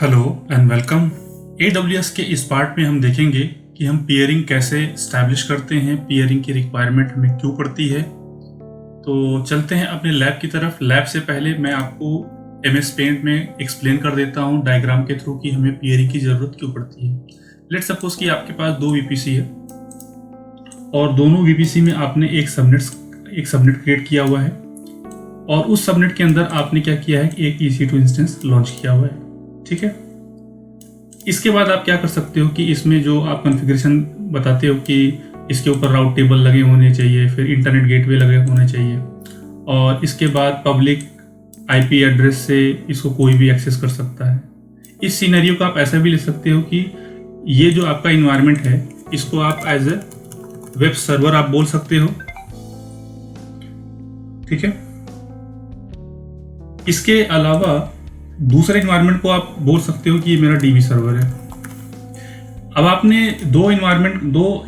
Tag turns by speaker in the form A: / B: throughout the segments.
A: Hello and welcome. AWS के इस part में हम देखेंगे कि हम पेयरिंग कैसे स्टैब्लिश करते हैं, पेयरिंग की रिक्वायरमेंट हमें क्यों पड़ती है। तो चलते हैं अपने लैब की तरफ। लैब से पहले मैं आपको MS पेंट में एक्सप्लेन कर देता हूं डायग्राम के थ्रू कि हमें पेयरिंग की ज़रूरत क्यों पड़ती है। लेट सपोज कि आपके पास दो VPC है और दोनों VPC में आपने एक सबनेट क्रिएट किया हुआ है और उस सबनेट के अंदर आपने क्या किया है कि एक EC2 इंस्टेंस लॉन्च किया हुआ है। ठीक है, इसके बाद आप क्या कर सकते हो कि इसमें जो आप कॉन्फ़िगरेशन बताते हो कि इसके ऊपर राउट टेबल लगे होने चाहिए, फिर इंटरनेट गेटवे लगे होने चाहिए और इसके बाद पब्लिक IP एड्रेस से इसको कोई भी एक्सेस कर सकता है। इस सिनेरियो को आप ऐसा भी ले सकते हो कि ये जो आपका इन्वायरमेंट है इसको आप एज ए वेब सर्वर आप बोल सकते हो। ठीक है, इसके अलावा दूसरे इन्वायरमेंट को आप बोल सकते हो कि ये मेरा DB सर्वर है। अब आपने दो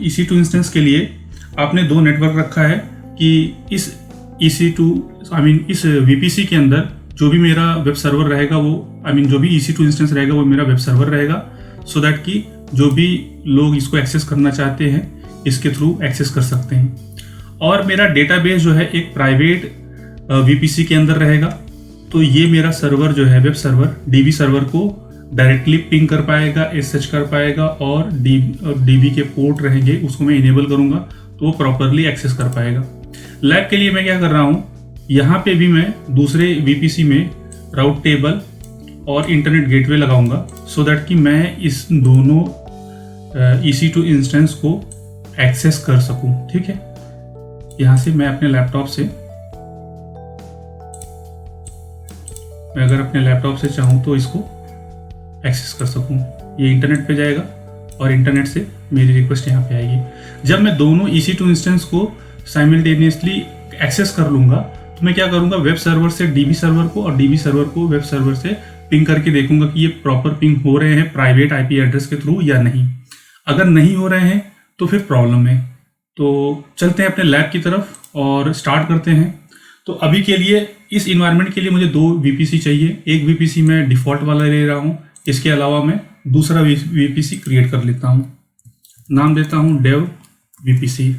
A: EC2 इंस्टेंस के लिए आपने दो नेटवर्क रखा है कि इस इस VPC के अंदर जो भी मेरा वेब सर्वर रहेगा वो जो भी EC2 इंस्टेंस रहेगा वो मेरा वेब सर्वर रहेगा, सो दैट कि जो भी लोग इसको एक्सेस करना चाहते हैं इसके थ्रू एक्सेस कर सकते हैं। और मेरा डेटाबेस जो है एक प्राइवेट VPC के अंदर रहेगा। तो ये मेरा सर्वर जो है वेब सर्वर DB सर्वर को डायरेक्टली पिंग कर पाएगा, SH कर पाएगा और DB के पोर्ट रहेंगे उसको मैं इनेबल करूंगा तो वो प्रॉपरली एक्सेस कर पाएगा। लैब के लिए मैं क्या कर रहा हूँ, यहाँ पे भी मैं दूसरे VPC में राउट टेबल और इंटरनेट गेटवे लगाऊंगा सो दैट कि मैं इस दोनों EC2 इंस्टेंस को एक्सेस कर सकूं। ठीक है, यहाँ से मैं अपने लैपटॉप से अगर अपने लैपटॉप से चाहूँ तो इसको एक्सेस कर सकूँ। ये इंटरनेट पे जाएगा और इंटरनेट से मेरी रिक्वेस्ट यहाँ पे आएगी। जब मैं दोनों EC2 इंस्टेंस को साइमल्टेनियसली एक्सेस कर लूँगा तो मैं क्या करूँगा, वेब सर्वर से DB सर्वर को और DB सर्वर को वेब सर्वर से पिंग करके देखूंगा कि ये प्रॉपर पिंग हो रहे हैं प्राइवेट IP एड्रेस के थ्रू या नहीं। अगर नहीं हो रहे हैं तो फिर प्रॉब्लम है। तो चलते हैं अपने लैब की तरफ और स्टार्ट करते हैं। तो अभी के लिए इस इन्वायरमेंट के लिए मुझे दो VPC चाहिए। एक VPC मैं डिफ़ॉल्ट वाला ले रहा हूँ, इसके अलावा मैं दूसरा VPC क्रिएट कर लेता हूँ। नाम देता हूँ dev VPC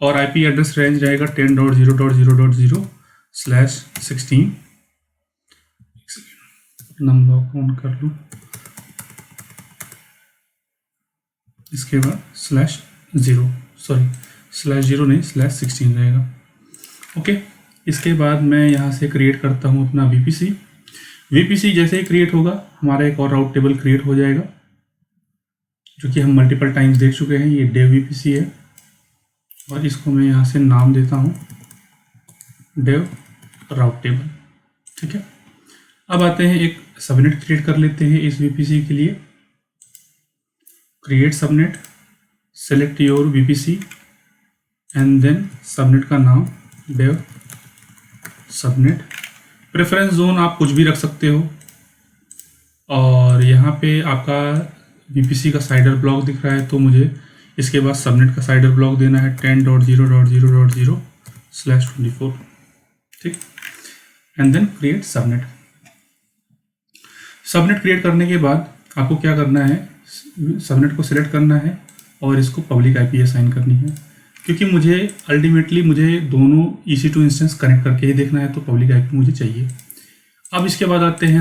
A: और IP एड्रेस रेंज रहेगा 10.0.0.0/16। नंबर ऑन कर लूँ, इसके बाद /0 नहीं /16 रहेगा। ओके, इसके बाद मैं यहाँ से क्रिएट करता हूँ अपना VPC जैसे ही क्रिएट होगा हमारा एक और राउट टेबल क्रिएट हो जाएगा जो कि हम मल्टीपल टाइम्स देख चुके हैं। ये dev VPC है और इसको मैं यहाँ से नाम देता हूँ dev राउट टेबल। ठीक है, अब आते हैं एक सबनेट क्रिएट कर लेते हैं इस VPC के लिए। Create subnet, select your VPC and then subnet का नाम dev सबनेट। प्रेफरेंस जोन आप कुछ भी रख सकते हो और यहाँ पे आपका VPC का साइडर ब्लॉक दिख रहा है तो मुझे इसके बाद सबनेट का साइडर ब्लॉक देना है 10.0.0.0/24। ठीक, and then create subnet. Subnet create करने के बाद आपको क्या करना है, सबनेट को सिलेक्ट करना है और इसको पब्लिक IP असाइन करनी है क्योंकि मुझे अल्टीमेटली दोनों EC2 इंस्टेंस कनेक्ट करके ही देखना है तो पब्लिक IP मुझे चाहिए। अब इसके बाद आते हैं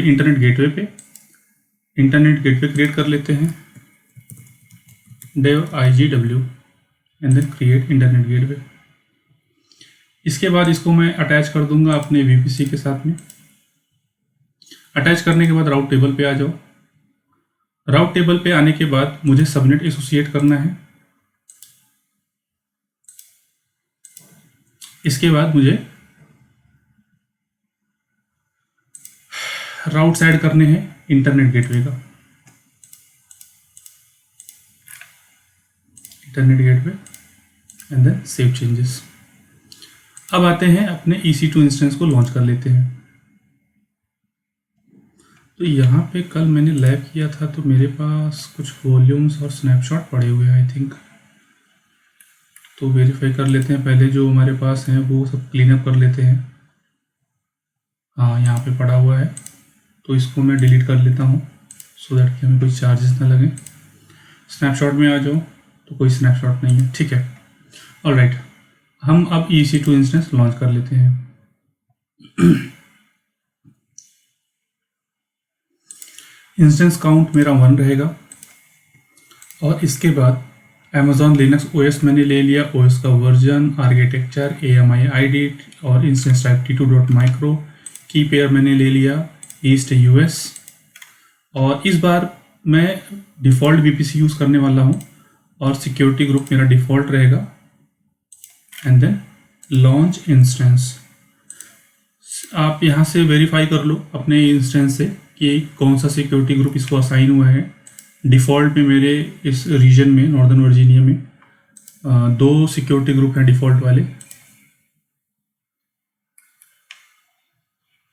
A: इंटरनेट गेटवे पे। इंटरनेट गेटवे क्रिएट कर लेते हैं dev IGW and then create internet gateway. इसके बाद इसको मैं अटैच कर दूंगा अपने VPC के साथ में। अटैच करने के बाद राउट टेबल पे आ जाओ। राउट टेबल पे आने के बाद मुझे सबनेट एसोसिएट करना है। इसके बाद मुझे राउट्स ऐड करने हैं इंटरनेट गेटवे का। Internet gateway and then save changes. अब आते हैं अपने EC2 इंस्टेंस को लॉन्च कर लेते हैं। तो यहाँ पे कल मैंने लैब किया था तो मेरे पास कुछ वॉल्यूम्स और स्नैपशॉट पड़े हुए हैं आई थिंक, तो वेरीफाई कर लेते हैं पहले जो हमारे पास हैं वो सब क्लीन अप कर लेते हैं। हाँ, यहाँ पे पड़ा हुआ है तो इसको मैं डिलीट कर लेता हूँ सो दैट कि हमें कोई चार्जेस ना लगे। स्नैपशॉट में आ जाओ तो कोई स्नैपशॉट नहीं है, ठीक है। ऑलराइट, हम अब EC2 इंस्टेंस लॉन्च कर लेते हैं। इंस्टेंस काउंट मेरा 1 रहेगा और इसके बाद Amazon Linux OS मैंने ले लिया, OS का वर्जन, आर्किटेक्चर, AMI ID और इंस्टेंस टाइप T2.micro, की पेयर मैंने ले लिया ईस्ट US। और इस बार मैं डिफ़ॉल्ट VPC यूज़ करने वाला हूँ और सिक्योरिटी ग्रुप मेरा डिफ़ॉल्ट रहेगा। एंड देन लॉन्च इंस्टेंस, आप यहाँ से वेरीफाई कर लो अपने इंस्टेंस से कि कौन सा सिक्योरिटी ग्रुप इसको असाइन हुआ है। डिफ़ॉल्ट में मेरे इस रीजन में नॉर्दर्न वर्जीनिया में 2 सिक्योरिटी ग्रुप हैं डिफ़ॉल्ट वाले।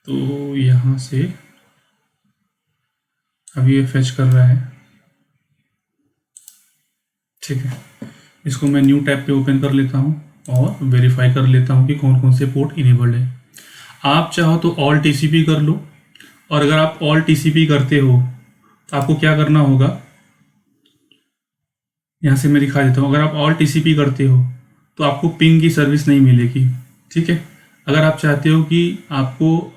A: तो यहाँ से अभी ये फेच कर रहा है, ठीक है। इसको मैं न्यू टैब पे ओपन कर लेता हूँ और वेरीफाई कर लेता हूँ कि कौन कौन से पोर्ट इनेबल्ड है। आप चाहो तो ऑल TCP कर लो, और अगर आप ऑल TCP करते हो तो आपको क्या करना होगा, यहाँ से मैं दिखा देता हूँ। अगर आप ऑल TCP करते हो तो आपको पिंग की सर्विस नहीं मिलेगी, ठीक है। अगर आप चाहते हो कि आपको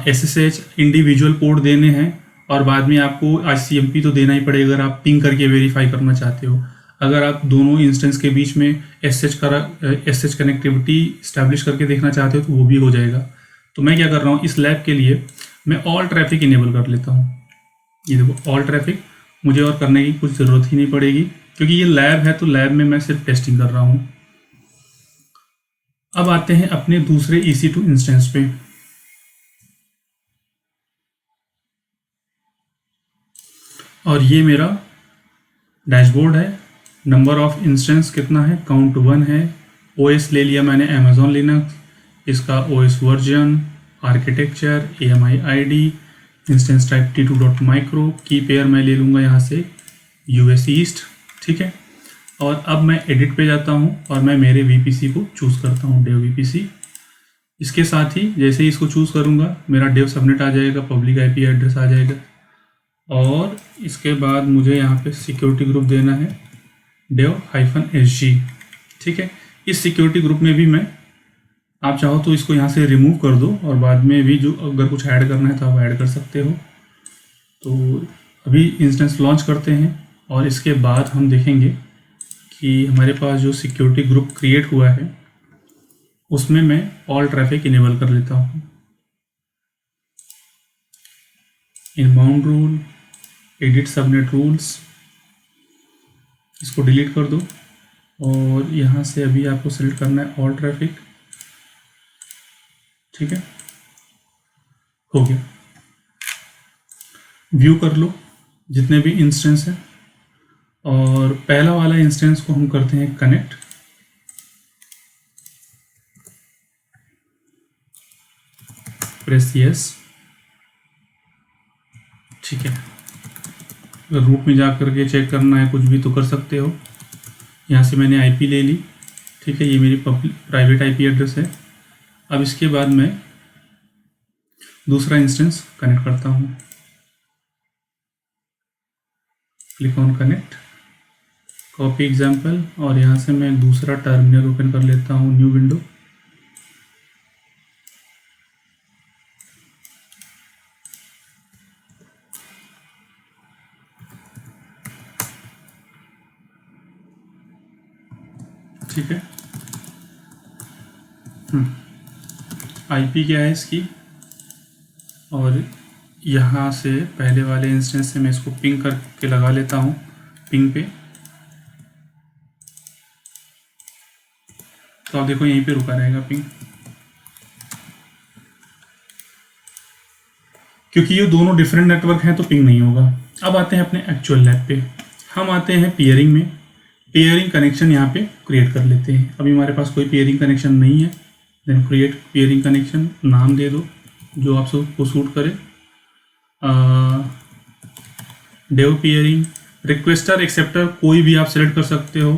A: SSH इंडिविजुअल पोर्ट देने हैं और बाद में आपको ICMP तो देना ही पड़ेगा अगर आप पिंग करके वेरीफाई करना चाहते हो। अगर आप दोनों इंस्टेंस के बीच में SSH कनेक्टिविटी इस्टेब्लिश करके देखना चाहते हो तो वो भी हो जाएगा। तो मैं क्या कर रहा हूँ, इस लैब के लिए मैं ऑल ट्रैफिक इनेबल कर लेता हूँ। ये देखो ऑल ट्रैफिक, मुझे और करने की कुछ ज़रूरत ही नहीं पड़ेगी क्योंकि ये लैब है, तो लैब में मैं सिर्फ टेस्टिंग कर रहा हूँ। अब आते हैं अपने दूसरे EC2 इंस्टेंस पे। और ये मेरा डैशबोर्ड है। नंबर ऑफ इंस्टेंस कितना है, काउंट 1 है। OS ले लिया मैंने Amazon Linux, इसका OS version, architecture, AMI ID, instance type T2.micro, की पेयर मैं ले लूँगा यहाँ से US ईस्ट, ठीक है। और अब मैं एडिट पे जाता हूँ और मैं मेरे VPC को चूज़ करता हूँ, डेव VPC। इसके साथ ही जैसे ही इसको चूज़ करूँगा मेरा डेव सबनेट आ जाएगा, पब्लिक IP एड्रेस आ जाएगा। और इसके बाद मुझे यहाँ पे सिक्योरिटी ग्रुप देना है dev-sg, ठीक है। इस सिक्योरिटी ग्रुप में भी मैं, आप चाहो तो इसको यहाँ से रिमूव कर दो और बाद में भी जो अगर कुछ ऐड करना है तो आप ऐड कर सकते हो। तो अभी इंस्टेंस लॉन्च करते हैं और इसके बाद हम देखेंगे कि हमारे पास जो सिक्योरिटी ग्रुप क्रिएट हुआ है उसमें मैं ऑल ट्रैफिक इनेबल कर लेता हूँ। Inbound rule, edit subnet rules, इसको डिलीट कर दो और यहाँ से अभी आपको सेलेक्ट करना है ऑल ट्रैफिक, ठीक है। हो गया, व्यू कर लो जितने भी इंस्टेंस हैं और पहला वाला इंस्टेंस को हम करते हैं कनेक्ट। प्रेस यस, ठीक है। अगर रूट में जा करके चेक करना है कुछ भी तो कर सकते हो। यहाँ से मैंने IP ले ली, ठीक है। ये मेरी प्राइवेट IP एड्रेस है। अब इसके बाद मैं दूसरा इंस्टेंस कनेक्ट करता हूँ। Click on connect, copy example, और यहाँ से मैं दूसरा टर्मिनल ओपन कर लेता हूँ, न्यू विंडो। ठीक है। IP क्या है इसकी, और यहाँ से पहले वाले इंस्टेंस से मैं इसको पिंग करके लगा लेता हूँ पिंग पे। तो आप देखो यहीं पे रुका रहेगा पिंग, क्योंकि ये दोनों डिफरेंट नेटवर्क हैं तो पिंग नहीं होगा। अब आते हैं अपने एक्चुअल लैब पे। हम आते हैं पेयरिंग में। पेयरिंग कनेक्शन यहाँ पे क्रिएट कर लेते हैं। अभी हमारे पास कोई पेयरिंग कनेक्शन नहीं है, देन क्रिएट पेयरिंग कनेक्शन, नाम दे दो जो आप सबको सूट करे। डेव पेयरिंग, रिक्वेस्टर एक्सेप्टर कोई भी आप सेलेक्ट कर सकते हो।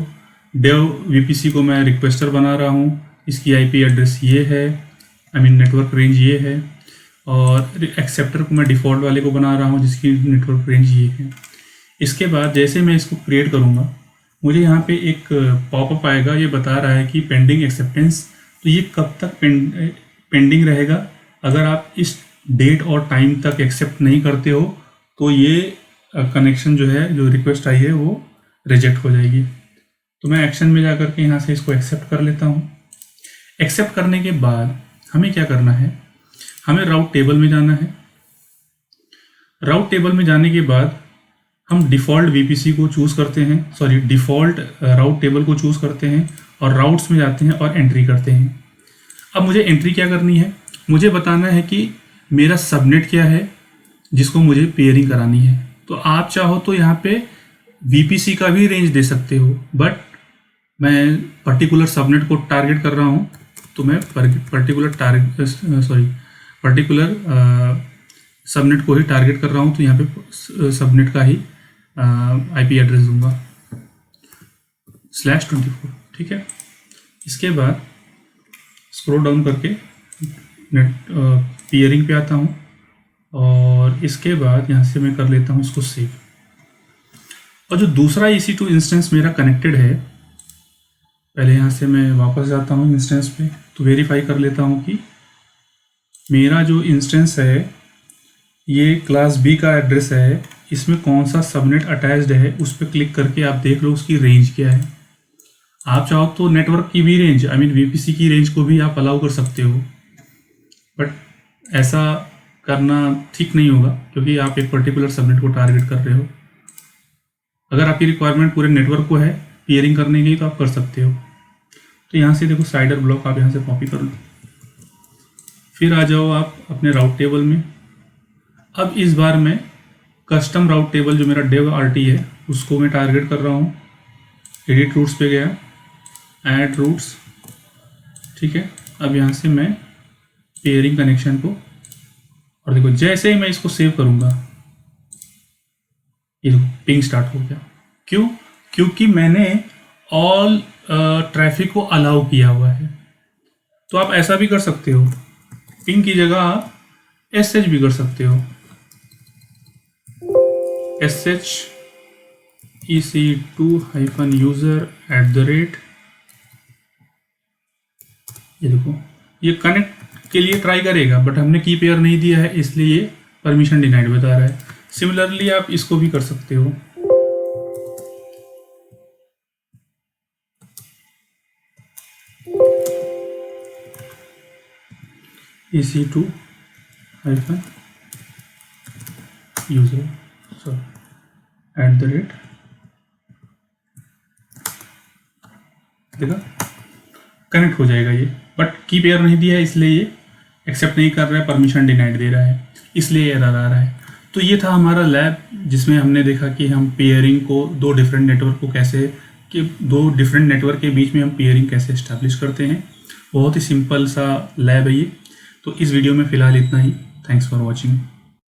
A: डेव VPC को मैं रिक्वेस्टर बना रहा हूँ, इसकी IP एड्रेस ये है, नेटवर्क रेंज ये है। और एक्सेप्टर को मैं डिफ़ॉल्ट वाले को बना रहा हूँ जिसकी नेटवर्क रेंज ये है। इसके बाद जैसे मैं इसको क्रिएट करूँगा मुझे यहाँ पे एक पॉपअप आएगा, ये बता रहा है कि पेंडिंग एक्सेप्टेंस। तो ये कब तक पेंडिंग रहेगा? अगर आप इस डेट और टाइम तक एक्सेप्ट नहीं करते हो तो ये कनेक्शन जो है, जो रिक्वेस्ट आई है वो रिजेक्ट हो जाएगी। तो मैं एक्शन में जा करके यहाँ से इसको एक्सेप्ट कर लेता हूँ। एक्सेप्ट करने के बाद हमें क्या करना है, हमें राउट टेबल में जाना है। राउट टेबल में जाने के बाद हम डिफ़ॉल्ट वीपीसी को चूज़ करते हैं, डिफ़ॉल्ट राउट टेबल को चूज़ करते हैं और राउट्स में जाते हैं और एंट्री करते हैं। अब मुझे एंट्री क्या करनी है, मुझे बताना है कि मेरा सबनेट क्या है जिसको मुझे पेयरिंग करानी है। तो आप चाहो तो यहाँ पे वीपीसी का भी रेंज दे सकते हो, बट मैं पर्टिकुलर सबनेट को टारगेट कर रहा हूँ तो मैं पर्टिकुलर सबनेट को ही टारगेट कर रहा हूँ। तो यहाँ पे सबनेट का ही आईपी एड्रेस दूंगा /24, ठीक है। इसके बाद स्क्रॉल डाउन करके नेट पेयरिंग पे आता हूँ और इसके बाद यहाँ से मैं कर लेता हूँ इसको सेव। और जो दूसरा EC2 इंस्टेंस मेरा कनेक्टेड है, पहले यहाँ से मैं वापस जाता हूँ इंस्टेंस पे, तो वेरीफाई कर लेता हूँ कि मेरा जो इंस्टेंस है ये क्लास B का एड्रेस है, इसमें कौन सा सबनेट अटैच्ड है उस पर क्लिक करके आप देख लो उसकी रेंज क्या है। आप चाहो तो नेटवर्क की भी रेंज, वीपीसी की रेंज को भी आप अलाउ कर सकते हो, बट ऐसा करना ठीक नहीं होगा क्योंकि आप एक पर्टिकुलर सबनेट को टारगेट कर रहे हो। अगर आपकी रिक्वायरमेंट पूरे नेटवर्क को है पेयरिंग करने की तो आप कर सकते हो। तो यहाँ से देखो साइडर ब्लॉक आप यहाँ से कॉपी कर लो, फिर आ जाओ आप अपने राउट टेबल में। अब इस बार मैं कस्टम राउट टेबल जो मेरा dev RT है उसको मैं टारगेट कर रहा हूँ। एडिट रूट्स पे गया, ऐड रूट्स, ठीक है। अब यहाँ से मैं पेयरिंग कनेक्शन को, और देखो जैसे ही मैं इसको सेव करूँगा ये देखो पिंग स्टार्ट हो गया। क्यों? क्योंकि मैंने ऑल ट्रैफिक को अलाउ किया हुआ है। तो आप ऐसा भी कर सकते हो, पिंग की जगह आप SH भी कर सकते हो, SH EC2-user @ ये देखो ये कनेक्ट के लिए ट्राई करेगा, बट हमने की पेयर नहीं दिया है इसलिए ये परमिशन डिनाइड बता रहा है। सिमिलरली आप इसको भी कर सकते हो। EC2-user @ देखा कनेक्ट हो जाएगा ये, बट की पेयर नहीं दिया है इसलिए ये एक्सेप्ट नहीं कर रहा है, परमिशन डिनाइड दे रहा है, इसलिए एरर आ रहा है। तो ये था हमारा लैब जिसमें हमने देखा कि हम पेयरिंग को दो डिफरेंट नेटवर्क के बीच में हम पेयरिंग कैसे इस्टेब्लिश करते हैं। बहुत ही सिंपल सा लैब है ये। तो इस वीडियो में फ़िलहाल इतना ही। Thanks for watching.